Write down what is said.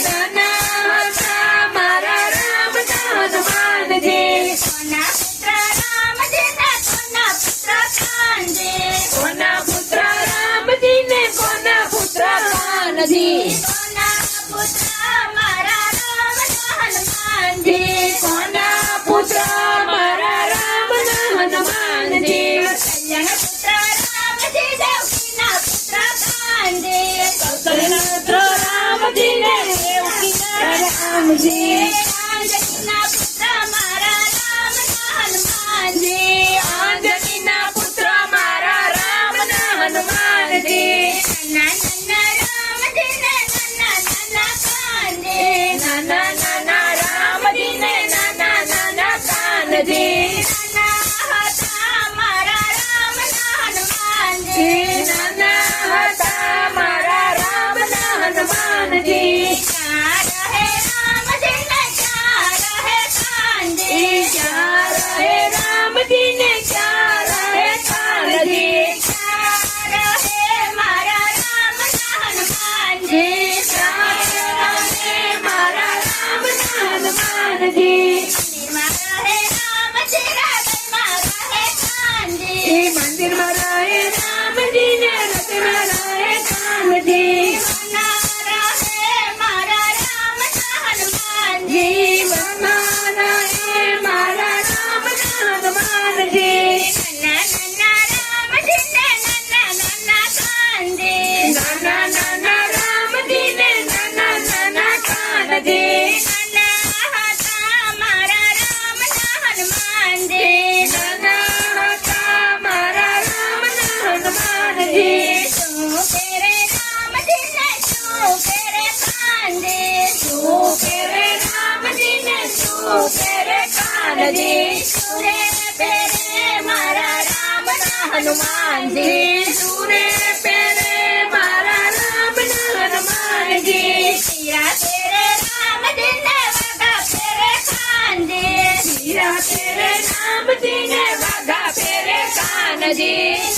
નાના હતા મારા રામના હનુમાનજી. કોના પુત્ર રામજી ને કોના પુત્ર કાનજી. કોના પુત્ર રામજી ને કોના પુત્ર કાનજી. કોના પુત્ર મારા રામના હનુમાનજી. કોના પુત્ર મારા રામના હનુમાનજી. કલ્યાણ પુત્ર રામજી દેવકીના પુત્ર કાનજી. કૌશલ્યના પુત્ર રામજી ને દેવકીના રામજી. આંજણીના પુત્ર મારા રામના હનુમાનજી. આંજણીના પુત્ર મારા રામના હનુમાનજી. નાના રામજી ને નાના કાનજી. નાના નાના રામજી ને નાના નાના કાનજી. નાના હતા મારા રામના હનુમાનજી. નાના હતા મારા રામના હનુમાનજી. ક્યાં રહે રામજી ને ક્યાં રહે કાનજી. ક્યાં રહે રામજી ને ક્યાં રહે કાનજી. ક્યાં રહે મારા રામના હનુમાનજી. ક્યાં રહે મારા રામના હનુમાનજી. મંદિરમાં રહે રામજી ને રથમાં રહે કાનજી. એ મંદિરમાં રહે રામજી ને રથમાં રહે કાનજી. મનમાં રહે મારા રામના હનુમાનજી. નાના રામજી ને નાના કાનજી. નાના નાના રામજી ને નાના નાના કાનજી. નાના હતા મારા રામના હનુમાનજી. નાના હતા મારા રામના હનુમાનજી. શું કરે રામજી ને શું કરે કાનજી. શું કરે રામજી ને શું કરે કાનજી. સુરે પેરે મારા રામના હનુમાનજી. સુરે પેરે મારા રામના હનુમાનજી. હીરા પેરે રામજી ને વાઘા પેરે કાનજી. હીરા પેરે રામજી ને વાઘા પેરે કાનજી.